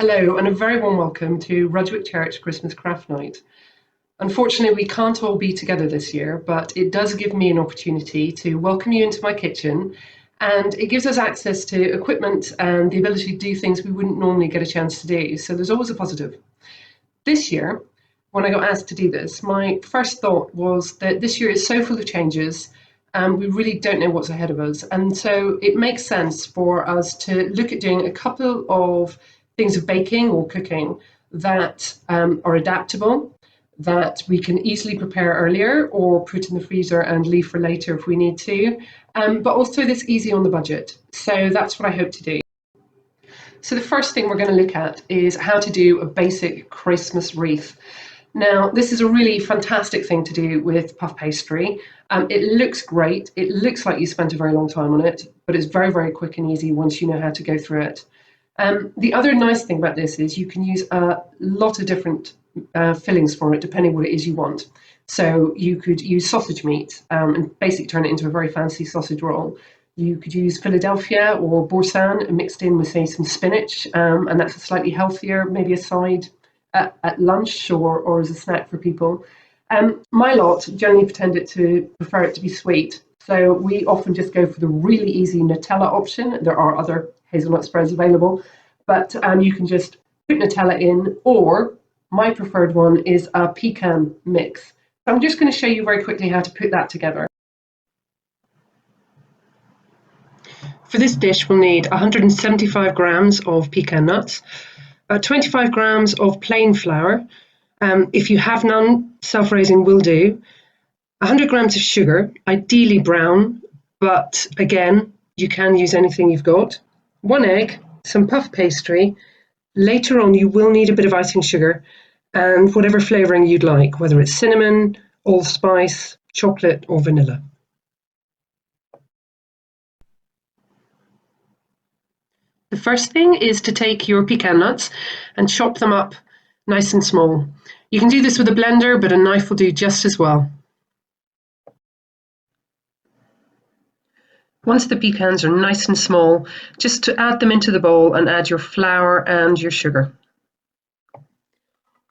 Hello, and a very warm welcome to Rudgwick Church Christmas Craft Night. Unfortunately, we can't all be together this year, but it does give me an opportunity to welcome you into my kitchen, and it gives us access to equipment and the ability to do things we wouldn't normally get a chance to do, so there's always a positive. This year, when I got asked to do this, my first thought was that this year is so full of changes and we really don't know what's ahead of us. And so it makes sense for us to look at doing a couple of things of baking or cooking that are adaptable, that we can easily prepare earlier or put in the freezer and leave for later if we need to, but also that's easy on the budget. So that's what I hope to do. So the first thing we're going to look at is how to do a basic Christmas wreath. Now, this is a really fantastic thing to do with puff pastry. It looks great. It looks like you spent a very long time on it, but it's very, very quick and easy once you know how to go through it. The other nice thing about this is you can use a lot of different fillings for it, depending what it is you want. So you could use sausage meat and basically turn it into a very fancy sausage roll. You could use Philadelphia or Boursin mixed in with, say, some spinach, and that's a slightly healthier, maybe a side at lunch or as a snack for people. My lot generally prefer it to be sweet, so we often just go for the really easy Nutella option. There are other hazelnut spreads available, but you can just put Nutella in, or my preferred one is a pecan mix. So I'm just going to show you very quickly how to put that together. For this dish, we'll need 175 grams of pecan nuts, 25 grams of plain flour. If you have none, self-raising will do. 100 grams of sugar, ideally brown, but again, you can use anything you've got. 1 egg, some puff pastry. Later on, you will need a bit of icing sugar and whatever flavouring you'd like, whether it's cinnamon, allspice, chocolate, or vanilla. The first thing is to take your pecan nuts and chop them up nice and small. You can do this with a blender, but a knife will do just as well. Once the pecans are nice and small, just to add them into the bowl and add your flour and your sugar.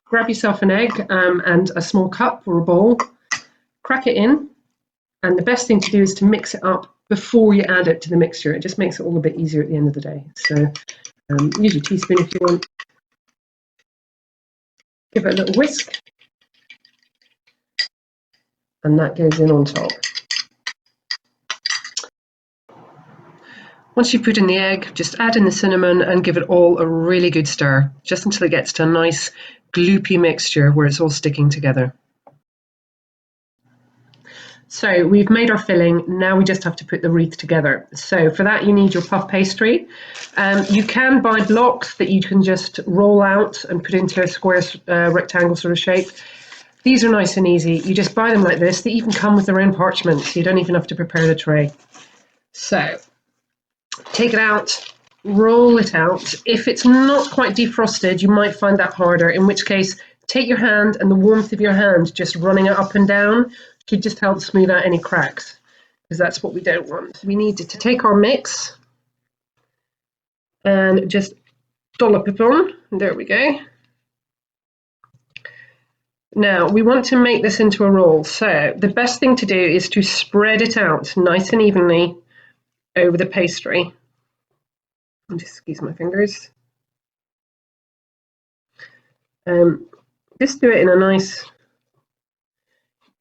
Grab yourself an egg and a small cup or a bowl, crack it in, and the best thing to do is to mix it up before you add it to the mixture. It just makes it all a bit easier at the end of the day. So use your teaspoon if you want. Give it a little whisk, and that goes in on top. Once you've put in the egg, just add in the cinnamon and give it all a really good stir, just until it gets to a nice gloopy mixture where it's all sticking together. So we've made our filling, now we just have to put the wreath together. So for that you need your puff pastry. You can buy blocks that you can just roll out and put into a square rectangle sort of shape. These are nice and easy. You just buy them like this. They even come with their own parchment, so you don't even have to prepare the tray. So take it out, roll it out. If it's not quite defrosted, you might find that harder, in which case take your hand and the warmth of your hand just running it up and down should just help smooth out any cracks, because that's what we don't want. We need to take our mix and just dollop it on. There we go. Now we want to make this into a roll, so the best thing to do is to spread it out nice and evenly over the pastry. I'll just squeeze my fingers. Just do it in a nice,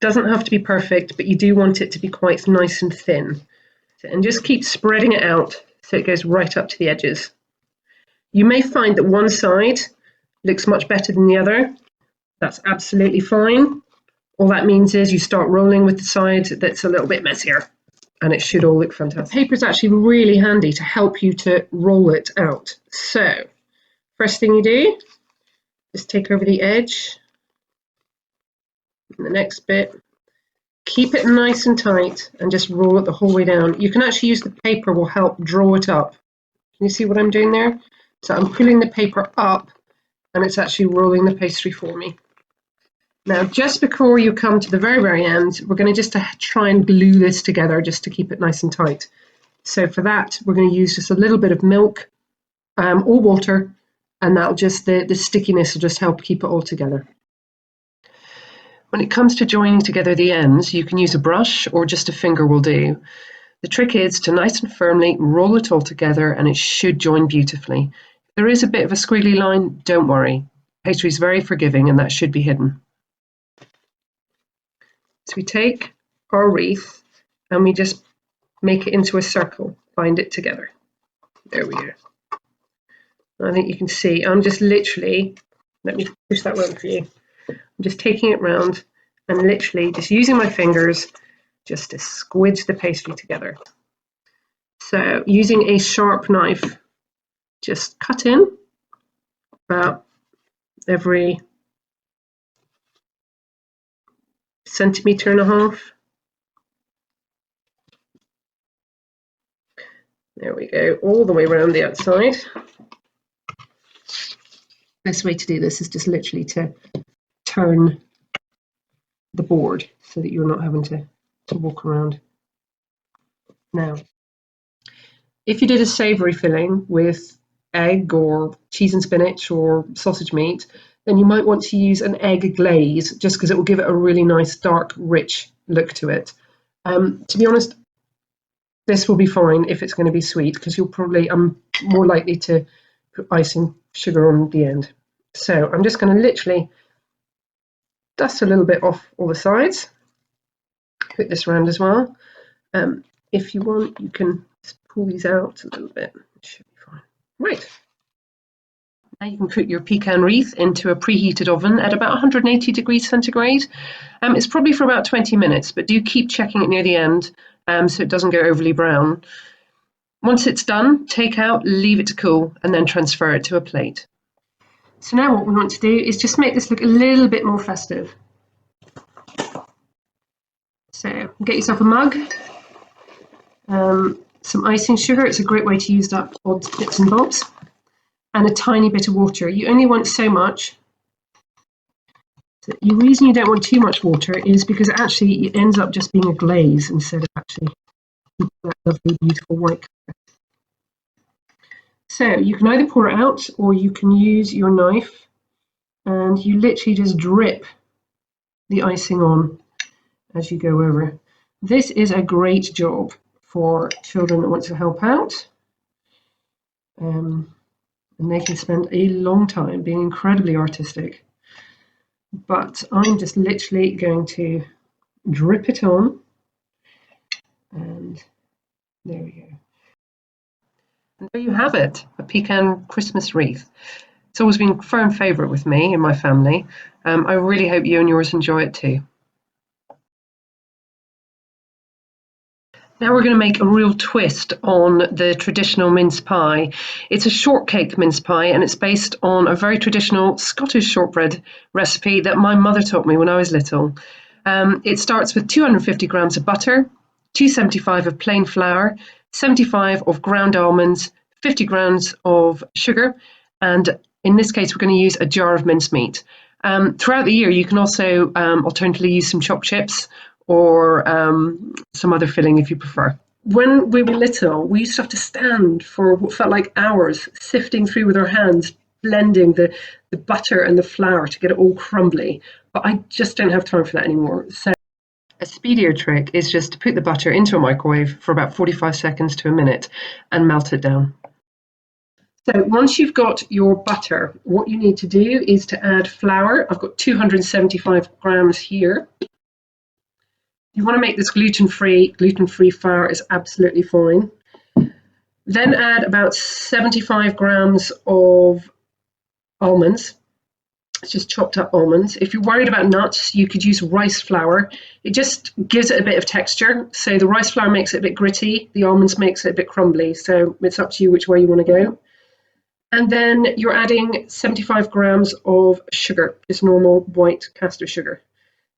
doesn't have to be perfect, but you do want it to be quite nice and thin. And just keep spreading it out so it goes right up to the edges. You may find that one side looks much better than the other. That's absolutely fine. All that means is you start rolling with the side that's a little bit messier, and it should all look fantastic. The paper is actually really handy to help you to roll it out. So first thing you do is take over the edge. And the next bit, keep it nice and tight and just roll it the whole way down. You can actually use the paper, will help draw it up. Can you see what I'm doing there? So I'm pulling the paper up and it's actually rolling the pastry for me. Now, just before you come to the very, very end, we're going to just try and glue this together just to keep it nice and tight. So for that, we're going to use just a little bit of milk or water and that'll just, the stickiness will just help keep it all together. When it comes to joining together the ends, you can use a brush or just a finger will do. The trick is to nice and firmly roll it all together and it should join beautifully. If there is a bit of a squiggly line, don't worry. Pastry is very forgiving and that should be hidden. So we take our wreath and we just make it into a circle, bind it together. There we go. I think you can see, I'm just literally, let me push that round for you. I'm just taking it round and literally just using my fingers just to squidge the pastry together. So using a sharp knife, just cut in about every 1.5 centimeters. There we go, all the way around the outside. Best way to do this is just literally to turn the board so that you're not having to walk around. Now, if you did a savoury filling with egg or cheese and spinach or sausage meat, then you might want to use an egg glaze just because it will give it a really nice, dark, rich look to it. To be honest, this will be fine if it's going to be sweet because you'll probably, more likely to put icing sugar on the end. So I'm just going to literally dust a little bit off all the sides. Put this around as well. If you want, you can just pull these out a little bit. It should be fine. Right. Now you can put your pecan wreath into a preheated oven at about 180 degrees centigrade. It's probably for about 20 minutes, but do keep checking it near the end so it doesn't go overly brown. Once it's done, take out, leave it to cool, and then transfer it to a plate. So now what we want to do is just make this look a little bit more festive. So get yourself a mug, some icing sugar, it's a great way to use up odd bits and bobs, and a tiny bit of water. You only want so much. The reason you don't want too much water is because actually it ends up just being a glaze instead of actually that lovely, beautiful white colour. So you can either pour it out or you can use your knife and you literally just drip the icing on as you go over. This is a great job for children that want to help out. And they can spend a long time being incredibly artistic. But I'm just literally going to drip it on. And there we go. And there you have it, a pecan Christmas wreath. It's always been a firm favourite with me and my family. I really hope you and yours enjoy it too. Now we're going to make a real twist on the traditional mince pie. It's a shortcake mince pie and it's based on a very traditional Scottish shortbread recipe that my mother taught me when I was little. It starts with 250 grams of butter, 275 of plain flour, 75 of ground almonds, 50 grams of sugar, and in this case we're going to use a jar of mincemeat. Throughout the year you can also alternatively use some chopped chips or some other filling if you prefer. When we were little, we used to have to stand for what felt like hours, sifting through with our hands, blending the butter and the flour to get it all crumbly. But I just don't have time for that anymore. So a speedier trick is just to put the butter into a microwave for about 45 seconds to a minute and melt it down. So once you've got your butter, what you need to do is to add flour. I've got 275 grams here. You want to make this gluten-free. Gluten-free flour is absolutely fine. Then add about 75 grams of almonds. It's just chopped up almonds. If you're worried about nuts, you could use rice flour. It just gives it a bit of texture. So the rice flour makes it a bit gritty. The almonds makes it a bit crumbly. So it's up to you which way you want to go. And then you're adding 75 grams of sugar, just normal white caster sugar.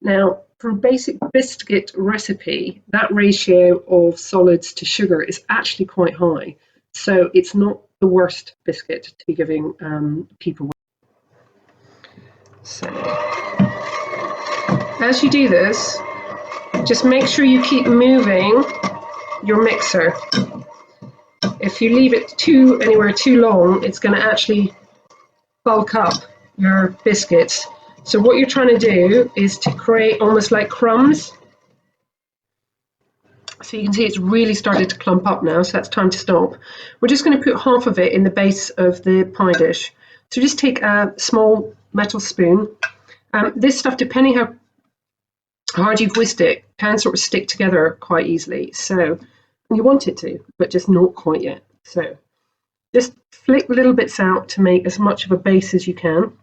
Now, for a basic biscuit recipe, that ratio of solids to sugar is actually quite high. So it's not the worst biscuit to be giving people with. So, as you do this, just make sure you keep moving your mixer. If you leave it anywhere too long, it's going to actually bulk up your biscuits. So what you're trying to do is to create almost like crumbs. So you can see it's really started to clump up now, so that's time to stop. We're just going to put half of it in the base of the pie dish. So just take a small metal spoon. This stuff, depending how hard you've whisked it, can sort of stick together quite easily. So you want it to, but just not quite yet. So just flick little bits out to make as much of a base as you can.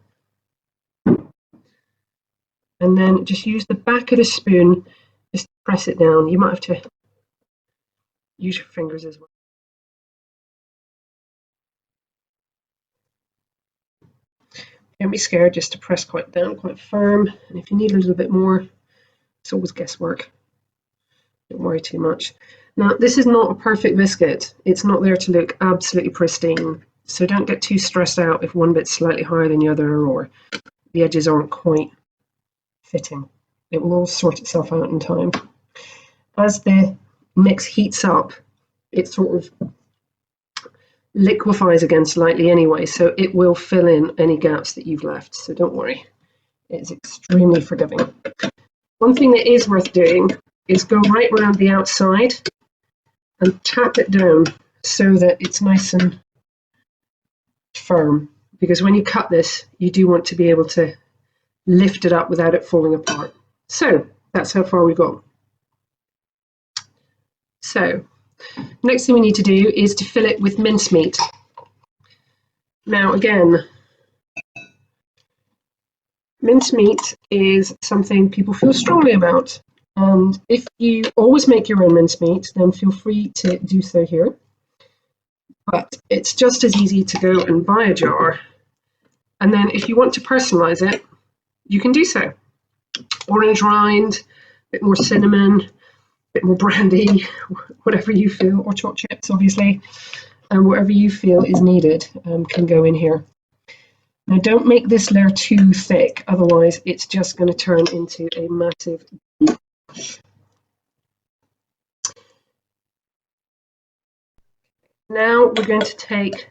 And then just use the back of the spoon, just press it down. You might have to use your fingers as well. Don't be scared just to press quite down, quite firm. And if you need a little bit more, it's always guesswork. Don't worry too much. Now, this is not a perfect biscuit. It's not there to look absolutely pristine. So don't get too stressed out if one bit's slightly higher than the other or the edges aren't quite fitting. It will all sort itself out in time. As the mix heats up, it sort of liquefies again slightly anyway, so it will fill in any gaps that you've left. So don't worry. It's extremely forgiving. One thing that is worth doing is go right around the outside and tap it down so that it's nice and firm, because when you cut this, you do want to be able to lift it up without it falling apart. So that's how far we got. So next thing we need to do is to fill it with mincemeat. Now again, mincemeat is something people feel strongly about. And if you always make your own mincemeat, then feel free to do so here. But it's just as easy to go and buy a jar. And then if you want to personalize it, you can do so. Orange rind, a bit more cinnamon, a bit more brandy, whatever you feel, or chopped chips, obviously, and whatever you feel is needed can go in here. Now, don't make this layer too thick, otherwise it's just going to turn into a massive dish. Now we're going to take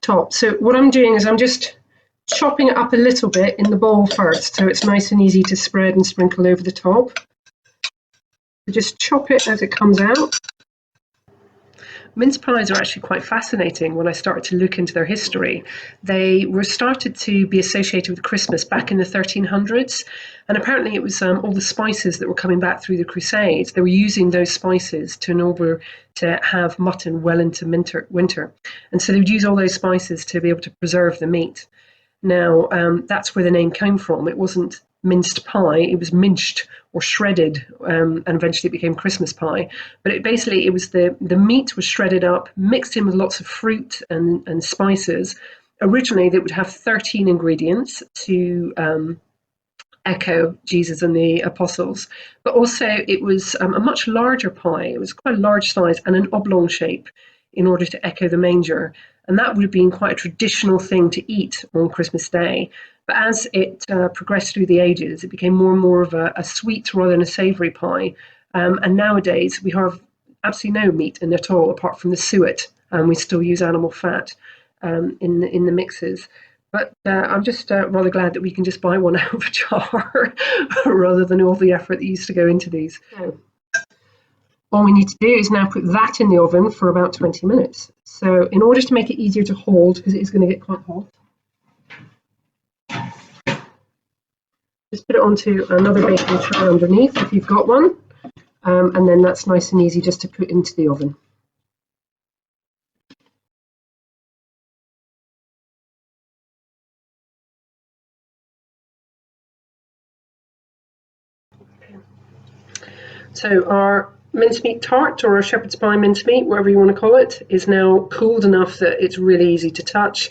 top. So what I'm doing is I'm just chopping it up a little bit in the bowl first, so it's nice and easy to spread and sprinkle over the top. So just chop it as it comes out. Mince pies are actually quite fascinating when I started to look into their history. They were started to be associated with Christmas back in the 1300s, and apparently it was all the spices that were coming back through the Crusades. They were using those spices in order to have mutton well into winter. And so they would use all those spices to be able to preserve the meat. Now, that's where the name came from. It wasn't minced pie, it was minced or shredded, and eventually it became Christmas pie. But it was the meat was shredded up, mixed in with lots of fruit and spices. Originally, they would have 13 ingredients to echo Jesus and the apostles, but also it was a much larger pie. It was quite a large size and an oblong shape in order to echo the manger. And that would have been quite a traditional thing to eat on Christmas Day. But as it progressed through the ages, it became more and more of a sweet rather than a savoury pie. And nowadays, we have absolutely no meat in it at all, apart from the suet. We still use animal fat in the mixes. But I'm just rather glad that we can just buy one out of a jar rather than all the effort that used to go into these. So, all we need to do is now put that in the oven for about 20 minutes. So in order to make it easier to hold, because it is going to get quite hot, just put it onto another baking tray underneath if you've got one, and then that's nice and easy just to put into the oven. So our mincemeat tart, or a shepherd's pie mincemeat, whatever you want to call it, is now cooled enough that it's really easy to touch.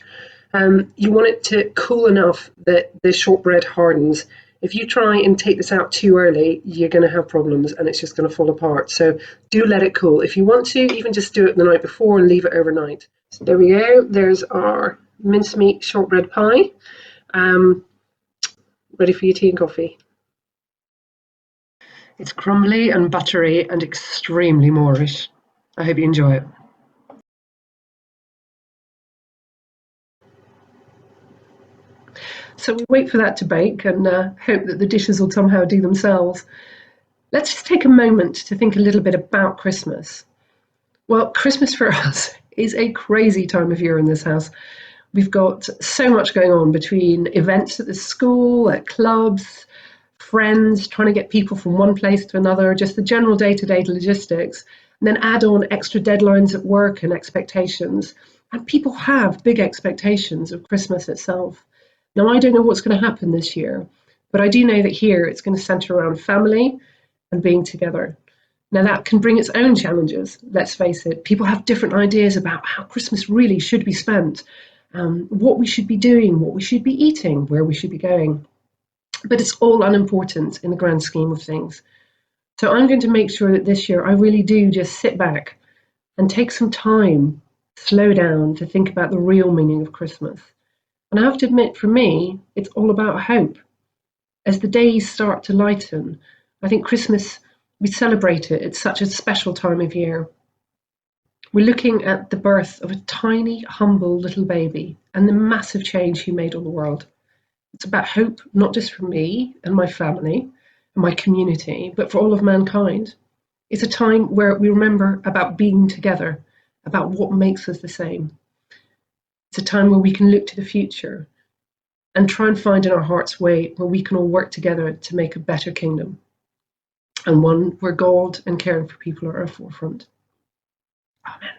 You want it to cool enough that the shortbread hardens. If you try and take this out too early, you're going to have problems and it's just going to fall apart. So do let it cool. If you want to, even just do it the night before and leave it overnight. So there we go. There's our mincemeat shortbread pie. Ready for your tea and coffee. It's crumbly and buttery and extremely Moorish. I hope you enjoy it. So we wait for that to bake and hope that the dishes will somehow do themselves. Let's just take a moment to think a little bit about Christmas. Well, Christmas for us is a crazy time of year in this house. We've got so much going on between events at the school, at clubs, friends, trying to get people from one place to another, just the general day-to-day logistics, and then add on extra deadlines at work and expectations. And people have big expectations of Christmas itself. Now, I don't know what's going to happen this year, but I do know that here it's going to centre around family and being together. Now, that can bring its own challenges, let's face it. People have different ideas about how Christmas really should be spent, what we should be doing, what we should be eating, where we should be going. But it's all unimportant in the grand scheme of things. So I'm going to make sure that this year I really do just sit back and take some time, slow down to think about the real meaning of Christmas. And I have to admit, for me, it's all about hope. As the days start to lighten, I think Christmas, we celebrate it. It's such a special time of year. We're looking at the birth of a tiny, humble little baby and the massive change he made on the world. It's about hope, not just for me and my family and my community, but for all of mankind. It's a time where we remember about being together, about what makes us the same. It's a time where we can look to the future and try and find in our hearts way where we can all work together to make a better kingdom, and one where God and caring for people are at our forefront. Amen.